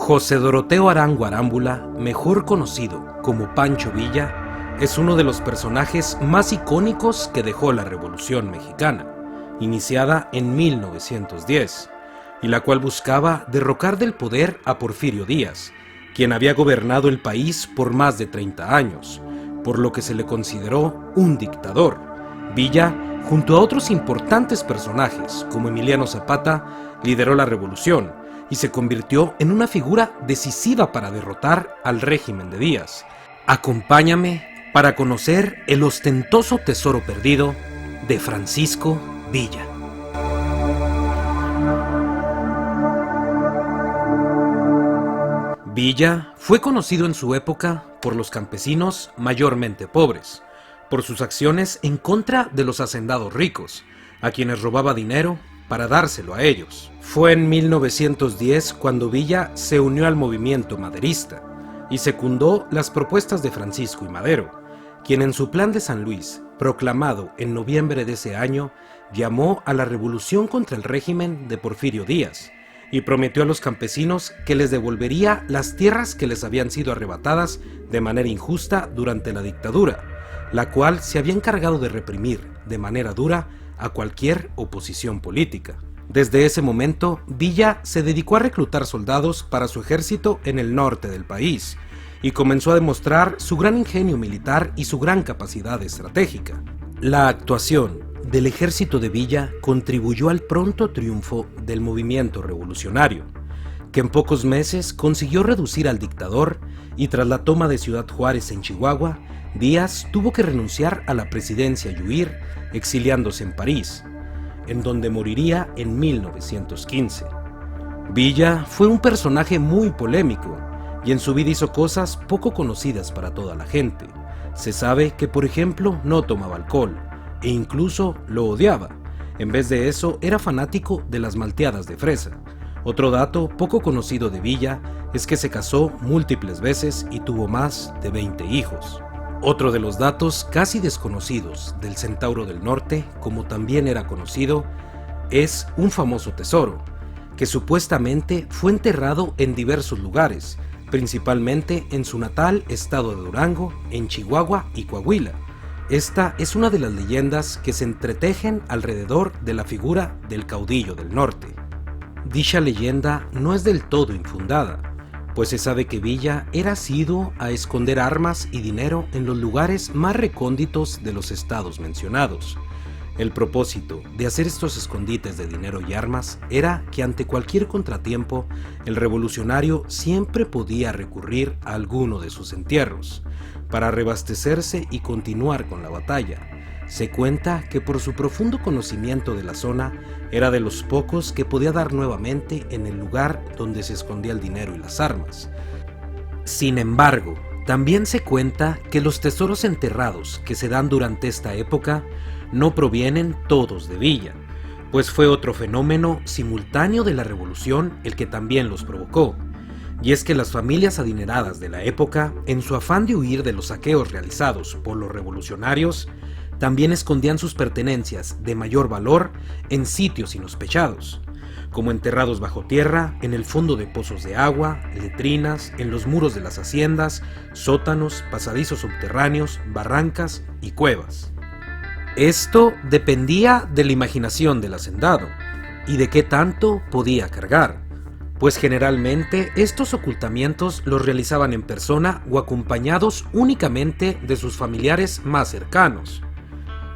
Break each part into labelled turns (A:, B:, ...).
A: José Doroteo Arango Arámbula, mejor conocido como Pancho Villa, es uno de los personajes más icónicos que dejó la Revolución Mexicana, iniciada en 1910, y la cual buscaba derrocar del poder a Porfirio Díaz, quien había gobernado el país por más de 30 años, por lo que se le consideró un dictador. Villa, junto a otros importantes personajes como Emiliano Zapata, lideró la revolución y se convirtió en una figura decisiva para derrotar al régimen de Díaz. Acompáñame para conocer el ostentoso tesoro perdido de Francisco Villa. Villa fue conocido en su época por los campesinos mayormente pobres, por sus acciones en contra de los hacendados ricos, a quienes robaba dinero para dárselo a ellos. Fue en 1910 cuando Villa se unió al movimiento maderista y secundó las propuestas de Francisco I. Madero, quien en su Plan de San Luis, proclamado en noviembre de ese año, llamó a la revolución contra el régimen de Porfirio Díaz y prometió a los campesinos que les devolvería las tierras que les habían sido arrebatadas de manera injusta durante la dictadura, la cual se había encargado de reprimir de manera dura a cualquier oposición política. Desde ese momento, Villa se dedicó a reclutar soldados para su ejército en el norte del país y comenzó a demostrar su gran ingenio militar y su gran capacidad estratégica. La actuación del ejército de Villa contribuyó al pronto triunfo del movimiento revolucionario, que en pocos meses consiguió reducir al dictador, y tras la toma de Ciudad Juárez en Chihuahua, Díaz tuvo que renunciar a la presidencia y huir, exiliándose en París, en donde moriría en 1915. Villa fue un personaje muy polémico y en su vida hizo cosas poco conocidas para toda la gente. Se sabe que, por ejemplo, no tomaba alcohol e incluso lo odiaba. En vez de eso, era fanático de las malteadas de fresa. Otro dato poco conocido de Villa es que se casó múltiples veces y tuvo más de 20 hijos. Otro de los datos casi desconocidos del Centauro del Norte, como también era conocido, es un famoso tesoro, que supuestamente fue enterrado en diversos lugares, principalmente en su natal estado de Durango, en Chihuahua y Coahuila. Esta es una de las leyendas que se entretejen alrededor de la figura del caudillo del norte. Dicha leyenda no es del todo infundada, pues se sabe que Villa era asiduo a esconder armas y dinero en los lugares más recónditos de los estados mencionados. El propósito de hacer estos escondites de dinero y armas era que ante cualquier contratiempo, el revolucionario siempre podía recurrir a alguno de sus entierros para reabastecerse y continuar con la batalla. Se cuenta que por su profundo conocimiento de la zona, era de los pocos que podía dar nuevamente en el lugar donde se escondía el dinero y las armas. Sin embargo, también se cuenta que los tesoros enterrados que se dan durante esta época no provienen todos de Villa, pues fue otro fenómeno simultáneo de la revolución el que también los provocó. Y es que las familias adineradas de la época, en su afán de huir de los saqueos realizados por los revolucionarios, también escondían sus pertenencias de mayor valor en sitios inhospechados, como enterrados bajo tierra, en el fondo de pozos de agua, letrinas, en los muros de las haciendas, sótanos, pasadizos subterráneos, barrancas y cuevas. Esto dependía de la imaginación del hacendado y de qué tanto podía cargar, pues generalmente estos ocultamientos los realizaban en persona o acompañados únicamente de sus familiares más cercanos,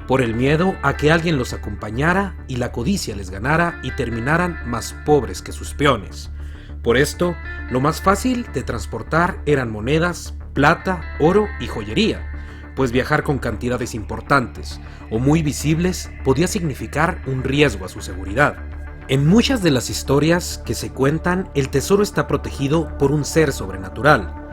A: por el miedo a que alguien los acompañara y la codicia les ganara y terminaran más pobres que sus peones. Por esto, lo más fácil de transportar eran monedas, plata, oro y joyería, pues viajar con cantidades importantes o muy visibles podía significar un riesgo a su seguridad. En muchas de las historias que se cuentan, el tesoro está protegido por un ser sobrenatural.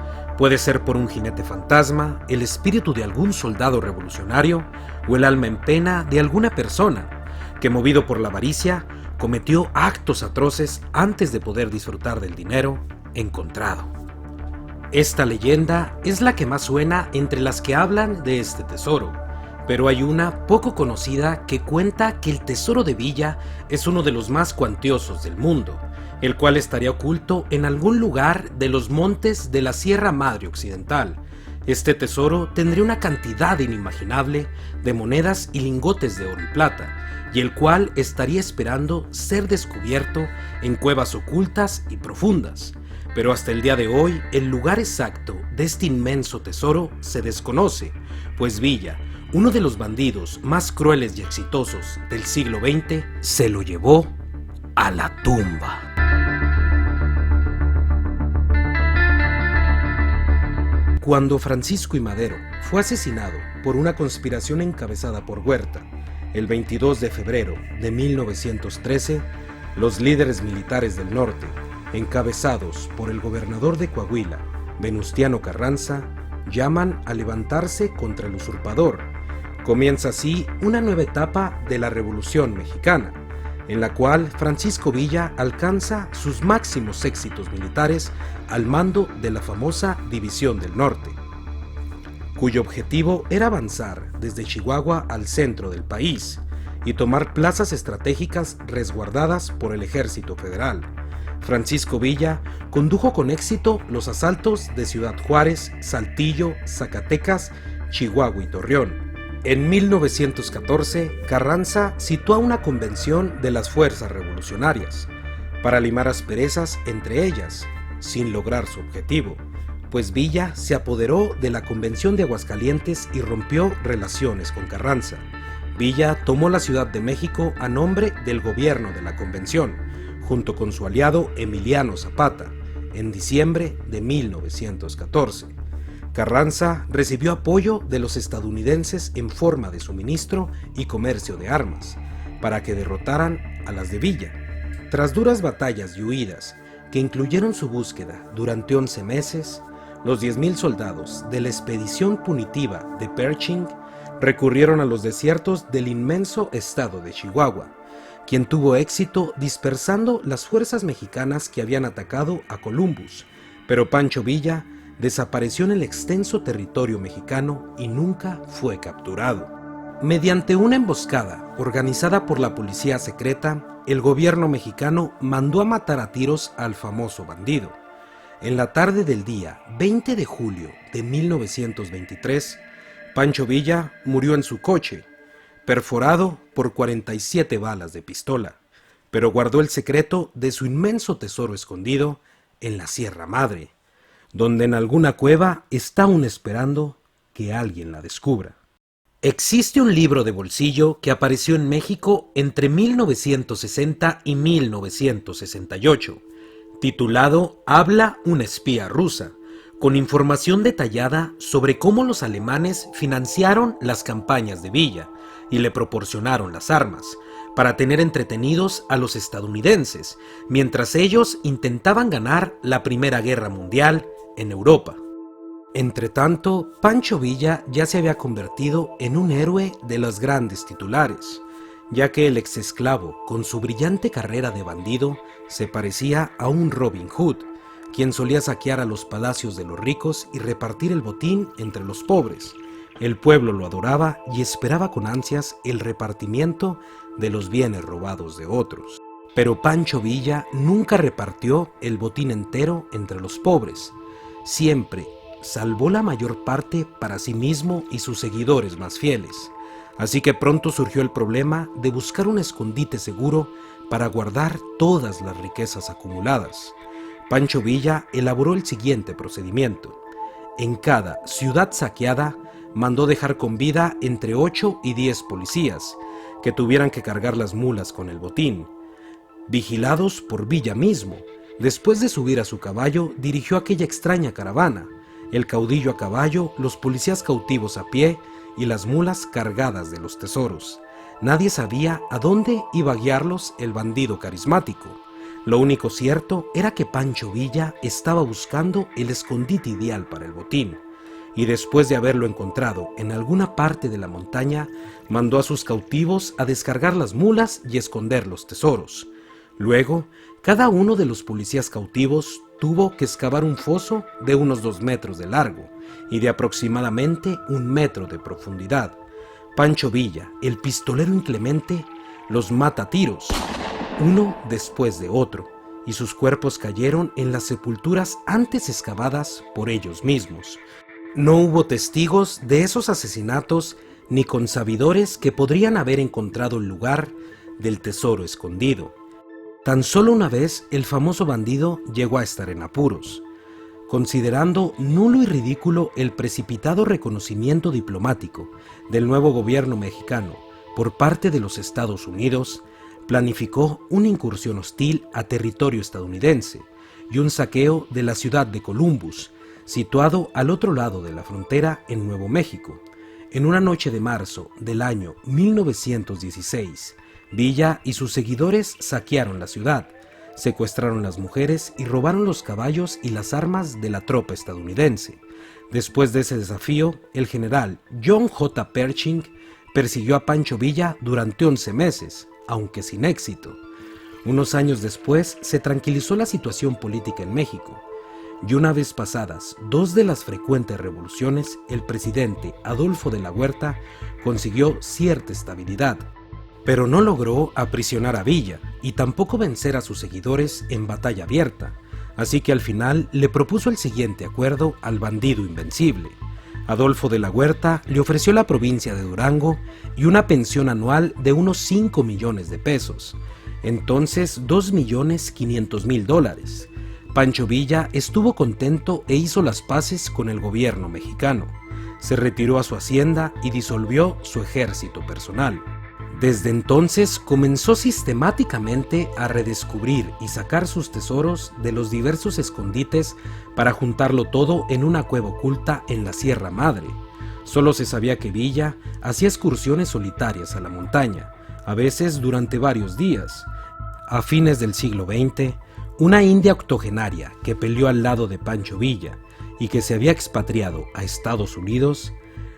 A: Puede ser por un jinete fantasma, el espíritu de algún soldado revolucionario o el alma en pena de alguna persona que, movido por la avaricia, cometió actos atroces antes de poder disfrutar del dinero encontrado. Esta leyenda es la que más suena entre las que hablan de este tesoro, pero hay una poco conocida que cuenta que el tesoro de Villa es uno de los más cuantiosos del mundo, el cual estaría oculto en algún lugar de los montes de la Sierra Madre Occidental. Este tesoro tendría una cantidad inimaginable de monedas y lingotes de oro y plata, y el cual estaría esperando ser descubierto en cuevas ocultas y profundas. Pero hasta el día de hoy, el lugar exacto de este inmenso tesoro se desconoce, pues Villa, uno de los bandidos más crueles y exitosos del siglo XX, se lo llevó a la tumba. Cuando Francisco I. Madero fue asesinado por una conspiración encabezada por Huerta, el 22 de febrero de 1913, los líderes militares del norte, encabezados por el gobernador de Coahuila, Venustiano Carranza, llaman a levantarse contra el usurpador. Comienza así una nueva etapa de la Revolución Mexicana, en la cual Francisco Villa alcanza sus máximos éxitos militares al mando de la famosa División del Norte, cuyo objetivo era avanzar desde Chihuahua al centro del país y tomar plazas estratégicas resguardadas por el Ejército Federal. Francisco Villa condujo con éxito los asaltos de Ciudad Juárez, Saltillo, Zacatecas, Chihuahua y Torreón. En 1914, Carranza citó a una convención de las fuerzas revolucionarias para limar asperezas entre ellas, sin lograr su objetivo, pues Villa se apoderó de la Convención de Aguascalientes y rompió relaciones con Carranza. Villa tomó la Ciudad de México a nombre del gobierno de la convención, junto con su aliado Emiliano Zapata, en diciembre de 1914. Carranza recibió apoyo de los estadounidenses en forma de suministro y comercio de armas, para que derrotaran a las de Villa. Tras duras batallas y huidas, que incluyeron su búsqueda durante 11 meses, los 10,000 soldados de la expedición punitiva de Pershing recurrieron a los desiertos del inmenso estado de Chihuahua, quien tuvo éxito dispersando las fuerzas mexicanas que habían atacado a Columbus, pero Pancho Villa desapareció en el extenso territorio mexicano y nunca fue capturado. Mediante una emboscada organizada por la policía secreta, el gobierno mexicano mandó a matar a tiros al famoso bandido. En la tarde del día 20 de julio de 1923, Pancho Villa murió en su coche, perforado por 47 balas de pistola, pero guardó el secreto de su inmenso tesoro escondido en la Sierra Madre, donde en alguna cueva está aún esperando que alguien la descubra. Existe un libro de bolsillo que apareció en México entre 1960 y 1968, titulado Habla una espía rusa, con información detallada sobre cómo los alemanes financiaron las campañas de Villa y le proporcionaron las armas para tener entretenidos a los estadounidenses, mientras ellos intentaban ganar la Primera Guerra Mundial en Europa. Entretanto, Pancho Villa ya se había convertido en un héroe de los grandes titulares, ya que el exesclavo, con su brillante carrera de bandido, se parecía a un Robin Hood, quien solía saquear a los palacios de los ricos y repartir el botín entre los pobres. El pueblo lo adoraba y esperaba con ansias el repartimiento de los bienes robados de otros. Pero Pancho Villa nunca repartió el botín entero entre los pobres. Siempre salvó la mayor parte para sí mismo y sus seguidores más fieles. Así que pronto surgió el problema de buscar un escondite seguro para guardar todas las riquezas acumuladas. Pancho Villa elaboró el siguiente procedimiento. En cada ciudad saqueada, mandó dejar con vida entre 8 y 10 policías, que tuvieran que cargar las mulas con el botín. Vigilados por Villa mismo, después de subir a su caballo, dirigió aquella extraña caravana, el caudillo a caballo, los policías cautivos a pie y las mulas cargadas de los tesoros. Nadie sabía a dónde iba a guiarlos el bandido carismático. Lo único cierto era que Pancho Villa estaba buscando el escondite ideal para el botín, y después de haberlo encontrado en alguna parte de la montaña, mandó a sus cautivos a descargar las mulas y esconder los tesoros. Luego, cada uno de los policías cautivos tuvo que excavar un foso de unos 2 metros de largo y de aproximadamente 1 metro de profundidad. Pancho Villa, el pistolero inclemente, los mata a tiros, uno después de otro, y sus cuerpos cayeron en las sepulturas antes excavadas por ellos mismos. No hubo testigos de esos asesinatos ni consabidores que podrían haber encontrado el lugar del tesoro escondido. Tan solo una vez el famoso bandido llegó a estar en apuros. Considerando nulo y ridículo el precipitado reconocimiento diplomático del nuevo gobierno mexicano por parte de los Estados Unidos, planificó una incursión hostil a territorio estadounidense y un saqueo de la ciudad de Columbus, situado al otro lado de la frontera en Nuevo México. En una noche de marzo del año 1916, Villa y sus seguidores saquearon la ciudad, secuestraron las mujeres y robaron los caballos y las armas de la tropa estadounidense. Después de ese desafío, el general John J. Pershing persiguió a Pancho Villa durante 11 meses, aunque sin éxito. Unos años después se tranquilizó la situación política en México, y una vez pasadas 2 de las frecuentes revoluciones, el presidente Adolfo de la Huerta consiguió cierta estabilidad, pero no logró aprisionar a Villa y tampoco vencer a sus seguidores en batalla abierta, así que al final le propuso el siguiente acuerdo al bandido invencible. Adolfo de la Huerta le ofreció la provincia de Durango y una pensión anual de unos 5 millones de pesos, entonces $2.500.000. Pancho Villa estuvo contento e hizo las paces con el gobierno mexicano. Se retiró a su hacienda y disolvió su ejército personal. Desde entonces comenzó sistemáticamente a redescubrir y sacar sus tesoros de los diversos escondites para juntarlo todo en una cueva oculta en la Sierra Madre. Solo se sabía que Villa hacía excursiones solitarias a la montaña, a veces durante varios días. A fines del siglo XX, una india octogenaria que peleó al lado de Pancho Villa y que se había expatriado a Estados Unidos,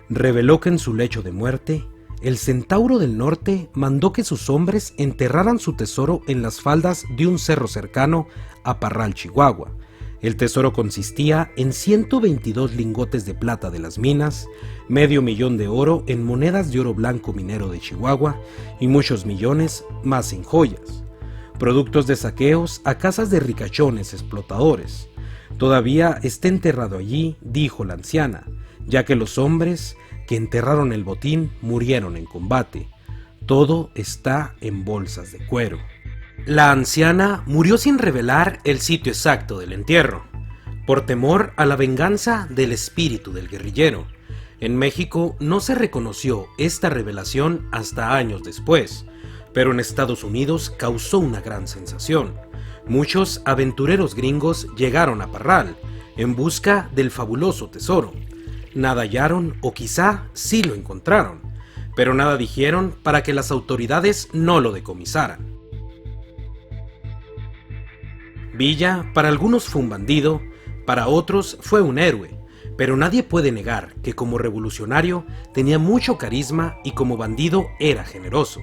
A: reveló que en su lecho de muerte, el Centauro del Norte mandó que sus hombres enterraran su tesoro en las faldas de un cerro cercano a Parral, Chihuahua. El tesoro consistía en 122 lingotes de plata de las minas, $500,000 de oro en monedas de oro blanco minero de Chihuahua y muchos millones más en joyas. Productos de saqueos a casas de ricachones explotadores. Todavía está enterrado allí, dijo la anciana, ya que los hombres que enterraron el botín murieron en combate. Todo está en bolsas de cuero. La anciana murió sin revelar el sitio exacto del entierro, por temor a la venganza del espíritu del guerrillero. En México no se reconoció esta revelación hasta años después, pero en Estados Unidos causó una gran sensación. Muchos aventureros gringos llegaron a Parral en busca del fabuloso tesoro. Nada hallaron, o quizá sí lo encontraron, pero nada dijeron para que las autoridades no lo decomisaran. Villa para algunos fue un bandido, para otros fue un héroe, pero nadie puede negar que como revolucionario tenía mucho carisma y como bandido era generoso.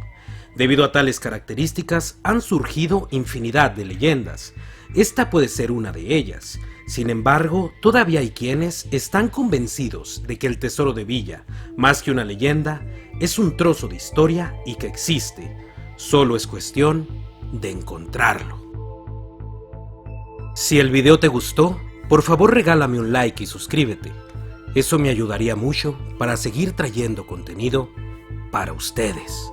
A: Debido a tales características han surgido infinidad de leyendas. Esta puede ser una de ellas. Sin embargo, todavía hay quienes están convencidos de que el tesoro de Villa, más que una leyenda, es un trozo de historia y que existe. Solo es cuestión de encontrarlo. Si el video te gustó, por favor regálame un like y suscríbete. Eso me ayudaría mucho para seguir trayendo contenido para ustedes.